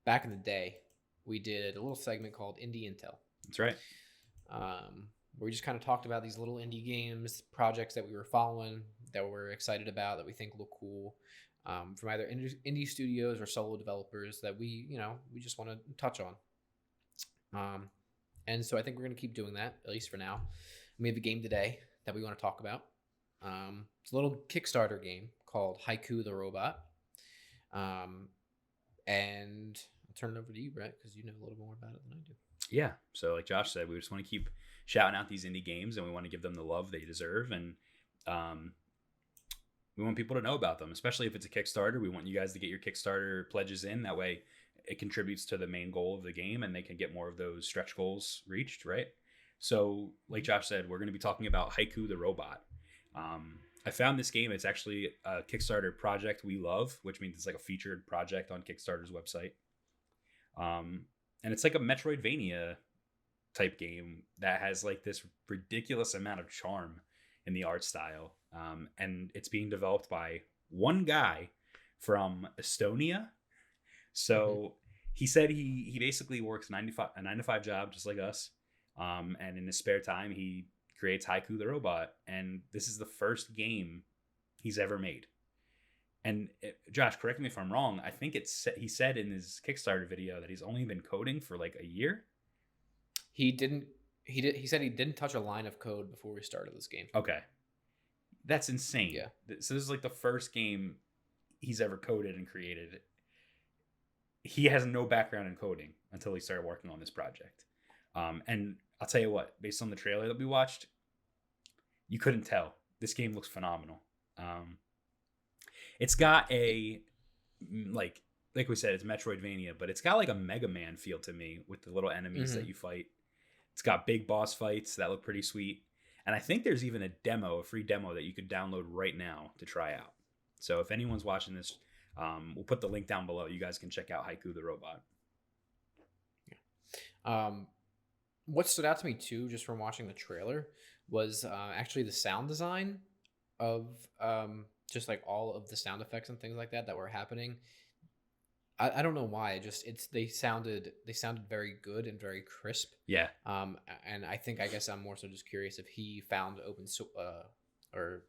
back in the day, we did a little segment called Indie Intel. That's right. Where we just kind of talked about these little indie games, projects that we were following, that we're excited about, that we think look cool, from either indie studios or solo developers that we just want to touch on. And so I think we're going to keep doing that, at least for now. We have a game today that we want to talk about. It's a little Kickstarter game called Haiku The Robot. And I'll turn it over to you, Brett, because you know a little more about it than I do. Yeah. So like Josh said, we just want to keep shouting out these indie games, and we want to give them the love they deserve. And we want people to know about them, especially if it's a Kickstarter. We want you guys to get your Kickstarter pledges in. That way it contributes to the main goal of the game, and they can get more of those stretch goals reached, right? So like Josh said, we're going to be talking about Haiku The Robot. I found this game. It's actually a Kickstarter project we love, which means it's like a featured project on Kickstarter's website. And it's like a Metroidvania type game that has like this ridiculous amount of charm in the art style. And it's being developed by one guy from Estonia. So he said he basically works a 9-to-5 job just like us. And in his spare time, he creates Haiku The Robot. And this is the first game he's ever made. And Josh, correct me if I'm wrong. I think he said in his Kickstarter video that he's only been coding for like a year. He said he didn't touch a line of code before we started this game. Okay. That's insane. Yeah. So this is like the first game he's ever coded and created. He has no background in coding until he started working on this project. And I'll tell you what, based on the trailer that we watched, you couldn't tell. This game looks phenomenal. It's got a, like we said, it's Metroidvania, but it's got like a Mega Man feel to me with the little enemies that you fight. It's got big boss fights that look pretty sweet. And I think there's even a free demo that you could download right now to try out. So if anyone's watching this, we'll put the link down below. You guys can check out Haiku The Robot. Yeah. What stood out to me too, just from watching the trailer, was actually the sound design of just like all of the sound effects and things like that were happening. I don't know why. They sounded very good and very crisp. Yeah. And I guess I'm more so just curious if he found or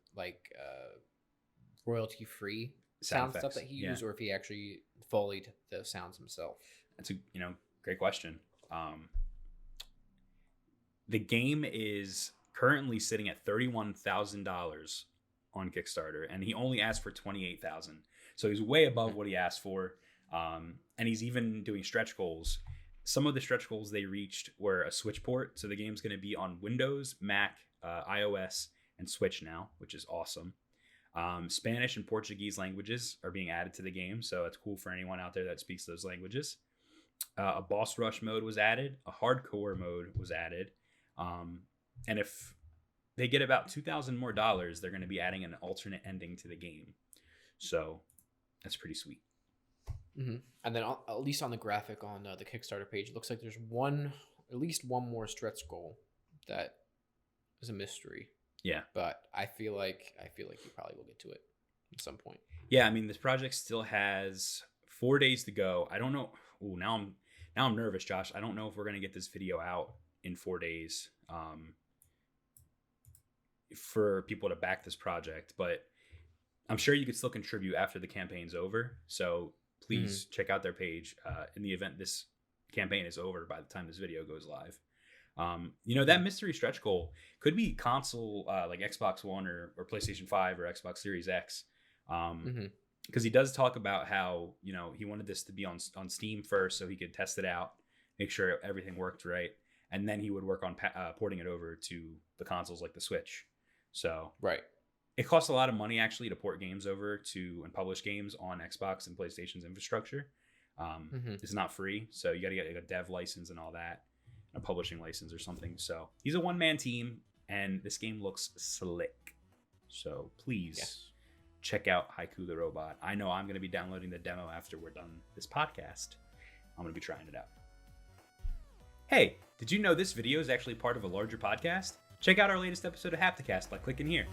royalty free sound stuff that he used, or if he actually Foleyed the sounds himself. That's a great question. The game is currently sitting at $31,000 on Kickstarter, and he only asked for $28,000. So he's way above what he asked for. And he's even doing stretch goals. Some of the stretch goals they reached were a Switch port. So the game's going to be on Windows, Mac, iOS, and Switch now, which is awesome. Spanish and Portuguese languages are being added to the game. So it's cool for anyone out there that speaks those languages. A boss rush mode was added. A hardcore mode was added. And if they get about $2,000 more, they're going to be adding an alternate ending to the game. So that's pretty sweet. Mm-hmm. And then at least on the graphic on the Kickstarter page, it looks like there's at least one more stretch goal that is a mystery. Yeah. But I feel like you probably will get to it at some point. Yeah, I mean, this project still has 4 days to go. I don't know. Ooh, now I'm nervous, Josh. I don't know if we're going to get this video out in 4 days for people to back this project, but I'm sure you could still contribute after the campaign's over. So please check out their page in the event this campaign is over by the time this video goes live. That mystery stretch goal could be console, like Xbox One or PlayStation 5 or Xbox Series X. Because he does talk about how, he wanted this to be on Steam first so he could test it out, make sure everything worked right. And then he would work on porting it over to the consoles like the Switch. So right. It costs a lot of money actually to port games over to and publish games on Xbox and PlayStation's infrastructure. It's not free. So you got to get like a dev license and all that, a publishing license or something. So he's a one-man team, and this game looks slick. So please check out Haiku The Robot. I know I'm going to be downloading the demo after we're done this podcast. I'm going to be trying it out. Hey, did you know this video is actually part of a larger podcast? Check out our latest episode of Hapticast by clicking here.